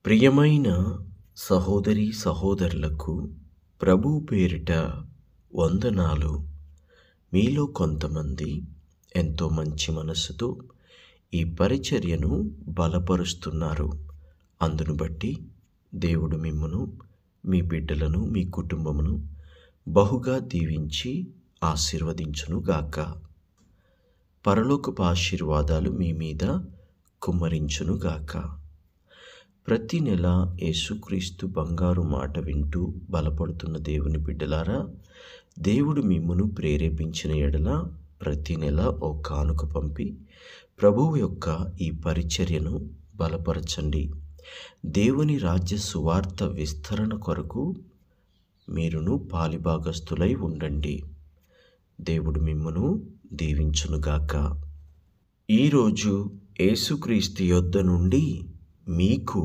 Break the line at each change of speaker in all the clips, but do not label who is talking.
ప్రియమైన సహోదరి సహోదరులకు ప్రభు పేరిట వందనాలు. మీలో కొంతమంది ఎంతో మంచి మనస్సుతో ఈ పరిచర్యను బలపరుస్తున్నారు. అందును బట్టి దేవుడు మిమ్మును, మీ బిడ్డలను, మీ కుటుంబమును బహుగా దీవించి ఆశీర్వదించునుగాక. పరలోకపు ఆశీర్వాదాలు మీ మీద కుమ్మరించునుగాక. ప్రతి నెల యేసుక్రీస్తు బంగారు మాట వింటూ బలపడుతున్న దేవుని బిడ్డలారా, దేవుడు మిమ్మును ప్రేరేపించిన ఎడల ప్రతి నెల ఓ కానుక పంపి ప్రభువు యొక్క ఈ పరిచర్యను బలపరచండి. దేవుని రాజ్య సువార్త విస్తరణ కొరకు మీరును పాలిభాగస్తులై ఉండండి. దేవుడు మిమ్మును దీవించునుగాక. ఈరోజు యేసుక్రీస్తు యొద్ద నుండి మీకు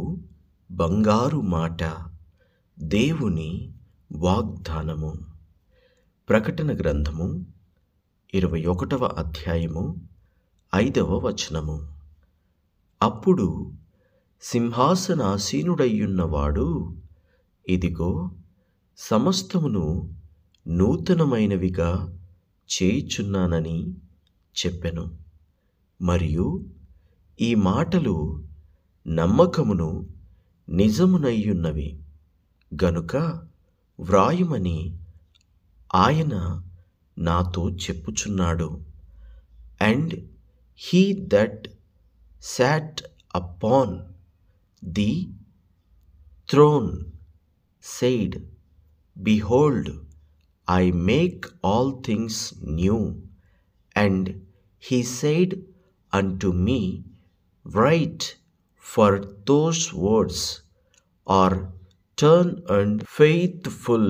బంగారు మాట, దేవుని వాగ్దానము. ప్రకటన గ్రంథము 21వ అధ్యాయము 5వ వచనము. అప్పుడు సింహాసనాసీనుడయ్యున్నవాడు, ఇదిగో సమస్తమును నూతనమైనవిగా చేయుచున్నానని చెప్పెను. మరియు ఈ మాటలు నమ్మకమును నిజమునయ్యున్నవి గనుక వ్రాయుమని ఆయన నాతో చెప్పుచున్నాడు. And he that sat upon the throne said, Behold, I make all things new. And he said unto me, Write, for those words are true and faithful.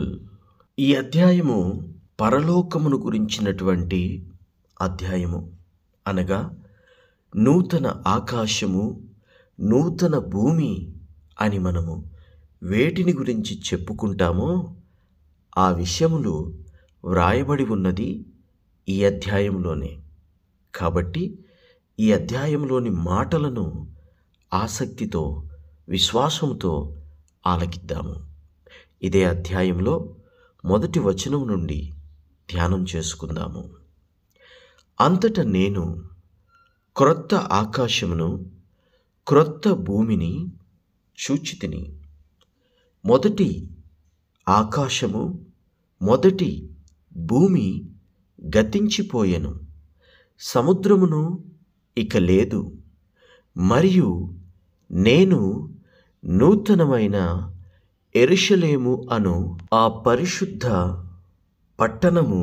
ఈ అధ్యాయము పరలోకమును గురించినటువంటి అధ్యాయము. అనగా నూతన ఆకాశము, నూతన భూమి అని మనము వేటిని గురించి చెప్పుకుంటామో ఆ విషయములు వ్రాయబడి ఉన్నది ఈ అధ్యాయంలోనే. కాబట్టి ఈ అధ్యాయంలోని మాటలను ఆసక్తితో, విశ్వాసంతో ఆలకిద్దాము. ఇదే అధ్యాయంలో మొదటి వచనం నుండి ధ్యానం చేసుకుందాము. అంతటా నేను క్రొత్త ఆకాశమును, క్రొత్త భూమిని చూచితిని. మొదటి ఆకాశము, మొదటి భూమి గతించిపోయెను, సముద్రమును ఇక లేదు. మరియు నేను నూతనమైన యెరూషలేము అను ఆ పరిశుద్ధ పట్టణము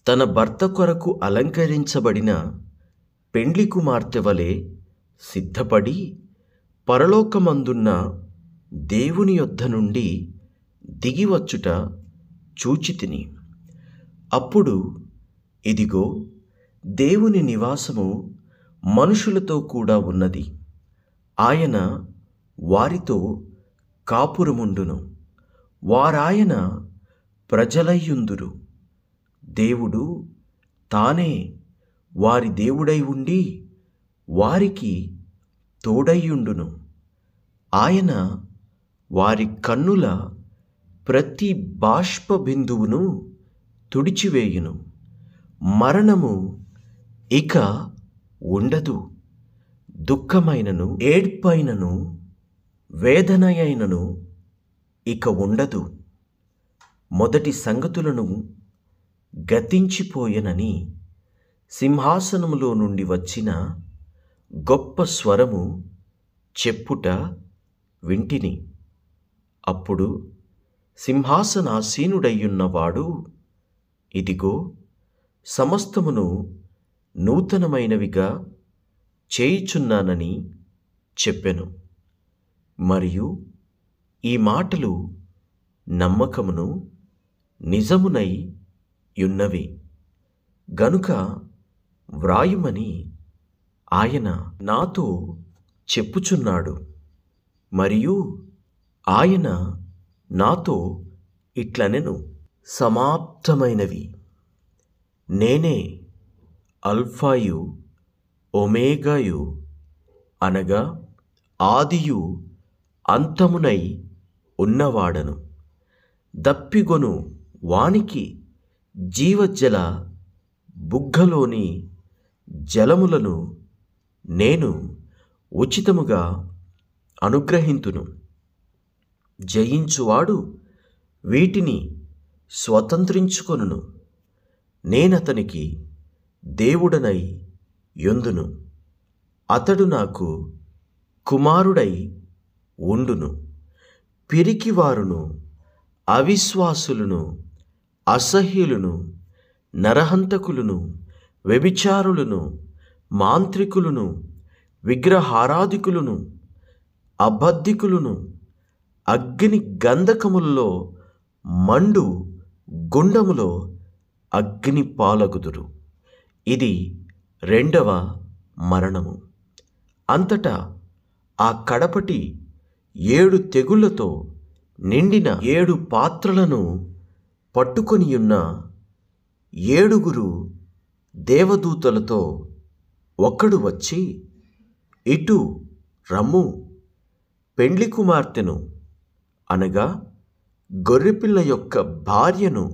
తన భర్త కొరకు అలంకరించబడిన పెండ్లి కుమార్తె వలె సిద్ధపడి పరలోకమందున్న దేవుని యొద్ద నుండి దిగివచ్చుట చూచితిని. అప్పుడు ఇదిగో దేవుని నివాసము మనుషులతో కూడా ఉన్నది. ఆయన వారితో కాపురముండును, వారాయన ప్రజలయ్యుందురు. దేవుడు తానే వారి దేవుడై ఉండి వారికి తోడయ్యుండును. ఆయన వారి కన్నుల ప్రతి బాష్ప బిందువును తుడిచివేయును. మరణము ఇక ఉండదు, దుఃఖమైనను, ఏడ్పైనను, వేదనయైనను ఇక ఉండదు. మొదటి సంగతులను గతించిపోయెనని సింహాసనములో నుండి వచ్చిన గొప్ప స్వరము చెప్పుట వింటిని. అప్పుడు సింహాసనాసీనుడయ్యున్నవాడు, ఇదిగో సమస్తమును నూతనమైనవిగా చేయుచున్నానని చెప్పెను. మరియు ఈ మాటలు నమ్మకమును నిజమునై యున్నవి గనుక వ్రాయుమని ఆయన నాతో చెప్పుచున్నాడు. మరియు ఆయన నాతో ఇట్లనెను, సమాప్తమైనవి. నేనే అల్ఫాయు ఒమేగాయు, అనగా ఆదియు అంతమునై ఉన్నవాడను. దప్పిగొను వానికి జీవజల బుగ్గలోని జలములను నేను ఉచితముగా అనుగ్రహింతును. జయించువాడు వీటిని స్వతంత్రించుకొనును. నేనతనికి దేవుడనై యుందును. అతడు నాకు కుమారుడై ఉండును. పిరికివారును, అవిశ్వాసులను, అసహ్యులను, నరహంతకులను, వ్యభిచారులను, మాంత్రికులను, విగ్రహారాధికులను, అబద్ధికులను అగ్ని గంధకములలో మండు గుండములో అగ్ని పాలగుదురు. ఇది రెండవ మరణము. అంతటా ఆ కడపటి 7 తెగుళ్లతో నిండిన 7 పాత్రలను పట్టుకొనియున్న 7 దేవదూతలతో ఒకడు వచ్చి, ఇటు రమ్ము, పెండ్లి కుమార్తెను అనగా గొర్రెపిల్ల యొక్క భార్యను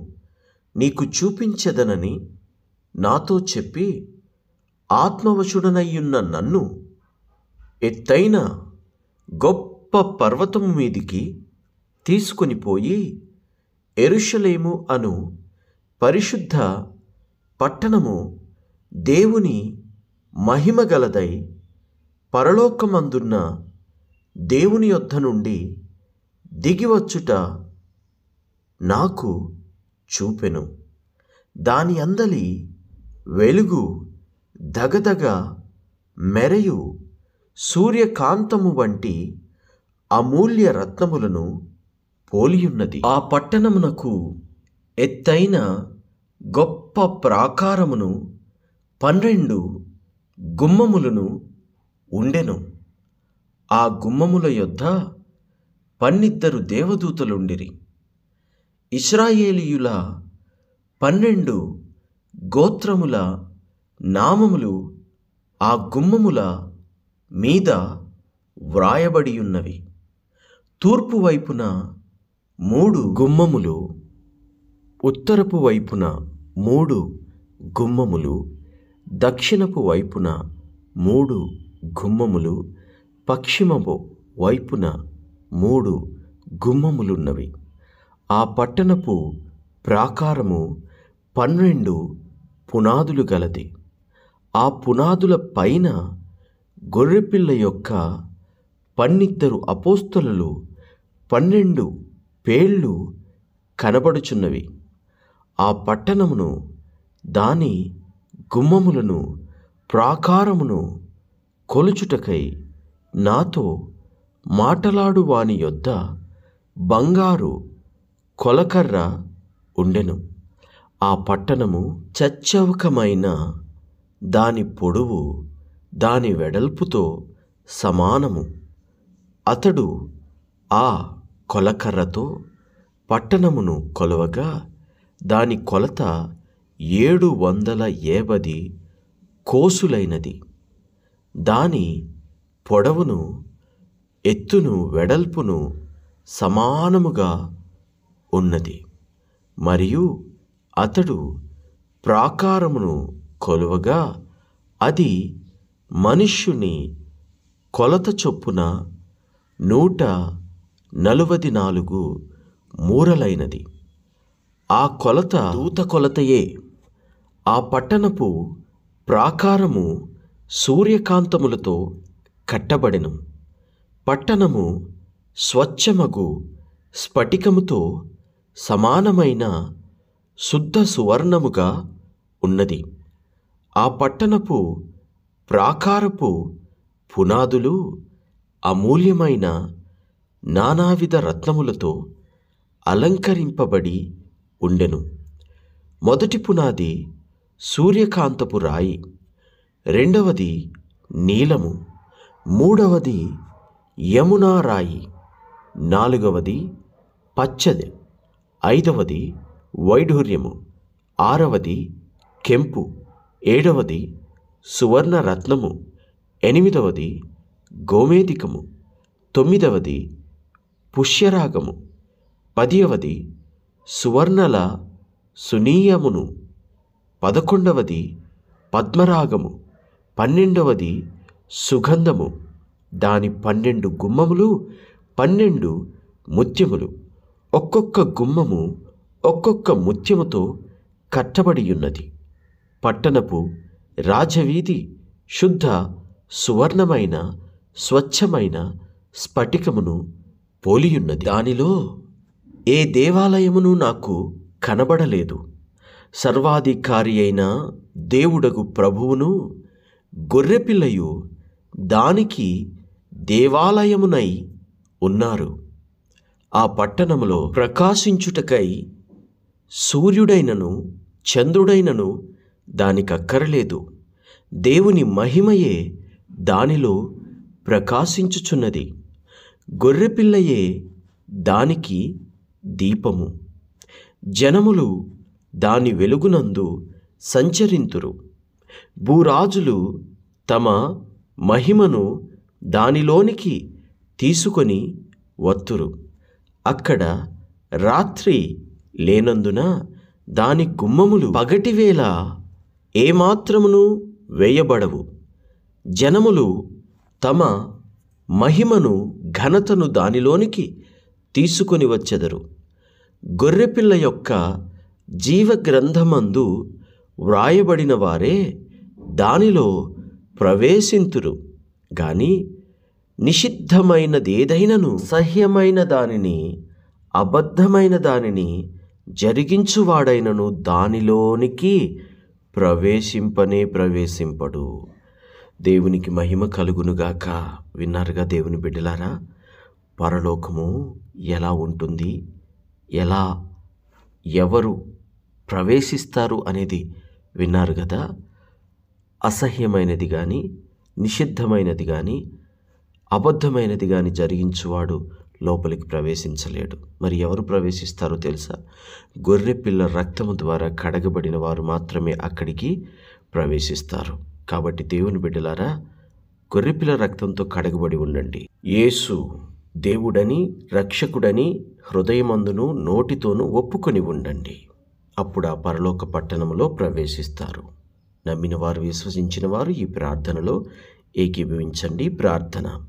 నీకు చూపించెదనని నాతో చెప్పి, ఆత్మవశుడనయ్యున్న నన్ను ఎత్తైన గొప్ప పర్వతము మీదికి తీసుకొని పోయి యెరూషలేము అను పరిశుద్ధ పట్టణము దేవుని మహిమగలదై పరలోకమందున్న దేవుని యొద్ద నుండి దిగివచ్చుట నాకు చూపెను. దాని అందలి వెలుగు దగదగ మెరయు సూర్యకాంతము వంటి అమూల్య రత్నములను పోలియున్నది. ఆ పట్టణమునకు ఎత్తైన గొప్ప ప్రాకారమును 12 గుమ్మములను ఉండెను. ఆ గుమ్మముల యొద్ద 12 దేవదూతలుండిరి. ఇశ్రాయేలీయుల 12 గోత్రముల నామములు ఆ గుమ్మముల మీద వ్రాయబడియున్నవి. తూర్పు వైపున 3 గుమ్మములు, ఉత్తరపు వైపున 3 గుమ్మములు, దక్షిణపు వైపున 3 గుమ్మములు, పశ్చిమపు వైపున 3 గుమ్మములున్నవి. ఆ పట్టణపు ప్రాకారము 12 పునాదులు గలది. ఆ పునాదుల పైన గొర్రెపిల్ల యొక్క 12 అపోస్తలులు 12 పేళ్ళు కనబడుచున్నవి. ఆ పట్టణమును, దాని గుమ్మములను, ప్రాకారమును కొలుచుటకై నాతో మాటలాడు వాని యొద్ద బంగారు కొలకర్ర ఉండెను. ఆ పట్టణము చచ్చౌకమైన దాని పొడవు దాని వెడల్పుతో సమానము. అతడు ఆ కొలకర్రతో పట్టణమును కొలవగా దాని కొలత 750 కోసులైనది. దాని పొడవును, ఎత్తును, వెడల్పును సమానముగా ఉన్నది. మరియు అతడు ప్రాకారమును కొలువగా అది మనుష్యుని కొలత చొప్పున 144 మూరలైనది. ఆ కొలత దూత కొలతయే. ఆ పట్టణపు ప్రాకారము సూర్యకాంతములతో కట్టబడెను. పట్టణము స్వచ్ఛమగు స్ఫటికముతో సమానమైన శుద్ధ సువర్ణముగా ఉన్నది. ఆ పట్టణపు ప్రాకారపు పునాదులు అమూల్యమైన నానావిధ రత్నములతో అలంకరింపబడి ఉండెను. మొదటి పునాది సూర్యకాంతపు రాయి, రెండవది నీలము, మూడవది యమునా రాయి, నాలుగవది పచ్చది, ఐదవది వైఢూర్యము, ఆరవది కెంపు, ఏడవది సువర్ణ రత్నము, ఎనిమిదవది గోమేధికము, తొమ్మిదవది పుష్యరాగము. 10వది సువర్ణల సునీయమును. 11వది పద్మరాగము. 12వది సుగంధము. దాని 12 గుమ్మములు 12 ముత్యములు. ఒక్కొక్క గుమ్మము ఒక్కొక్క ముత్యముతో కట్టబడి ఉన్నది. పట్టణపు రాజవీధి శుద్ధ సువర్ణమైన స్వచ్ఛమైన స్ఫటికమును పోలియున్నది. దానిలో ఏ దేవాలయమును నాకు కనబడలేదు. సర్వాధికారి అయిన దేవుడగు ప్రభువును గొర్రెపిల్లయు దానికి దేవాలయమునై ఉన్నారు. ఆ పట్టణములో ప్రకాశించుటకై సూర్యుడైనను చంద్రుడైనను దానికక్కరలేదు. దేవుని మహిమయే దానిలో ప్రకాశించుచున్నది. గొర్రెపిల్లయే దానికి దీపము. జనములు దాని వెలుగునందు సంచరింతురు. భూరాజులు తమ మహిమను దానిలోనికి తీసుకొని వత్తురు. అక్కడ రాత్రి లేనందున దాని గుమ్మములు పగటివేళ ఏమాత్రమును వేయబడవు. జనములు తమ మహిమను ఘనతను దానిలోనికి తీసుకొని వచ్చెదరు. గొర్రెపిల్ల యొక్క జీవగ్రంథమందు వ్రాయబడిన వారే దానిలో ప్రవేశింతురు. గాని నిషిద్ధమైనదేదైనను సహ్యమైన దానిని అబద్ధమైన దానిని జరిగించువాడైనను దానిలోనికి ప్రవేశింపడు. దేవునికి మహిమ కలుగునుగాక. విన్నారుగా దేవుని బిడ్డలారా, పరలోకము ఎలా ఉంటుంది, ఎవరు ప్రవేశిస్తారు అనేది విన్నారు కదా. అసహ్యమైనది కానీ నిషిద్ధమైనది కానీ అబద్ధమైనది కానీ జరిగించువాడు లోపలికి ప్రవేశించలేడు. మరి ఎవరు ప్రవేశిస్తారో తెలుసా? గొర్రెపిల్ల రక్తము ద్వారా కడగబడిన వారు మాత్రమే అక్కడికి ప్రవేశిస్తారు. కాబట్టి దేవుని బిడ్డలారా, గొర్రెపిల్ల రక్తంతో కడగబడి ఉండండి. యేసు దేవుడని రక్షకుడని హృదయమందును నోటితోనూ ఒప్పుకొని ఉండండి. అప్పుడు ఆ పరలోక పట్టణంలో ప్రవేశిస్తారు. నమ్మిన వారు విశ్వసించిన వారు ఈ ప్రార్థనలో ఏకీభవించండి. ప్రార్థన.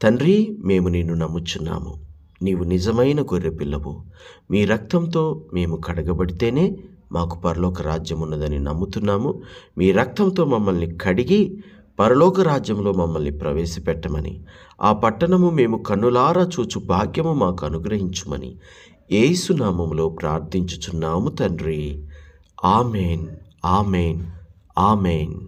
తండ్రి, మేము నిన్ను నమ్ముచున్నాము. నీవు నిజమైన గొర్రెపిల్లవు. మీ రక్తంతో మేము కడగబడితేనే మాకు పరలోక రాజ్యం ఉన్నదని నమ్ముతున్నాము. మీ రక్తంతో మమ్మల్ని కడిగి పరలోక రాజ్యంలో మమ్మల్ని ప్రవేశపెట్టమని, ఆ పట్టణము మేము కన్నులారా చూచు భాగ్యము మాకు అనుగ్రహించుమని యేసు నామములో ప్రార్థించుచున్నాము తండ్రి. Amen, amen, amen.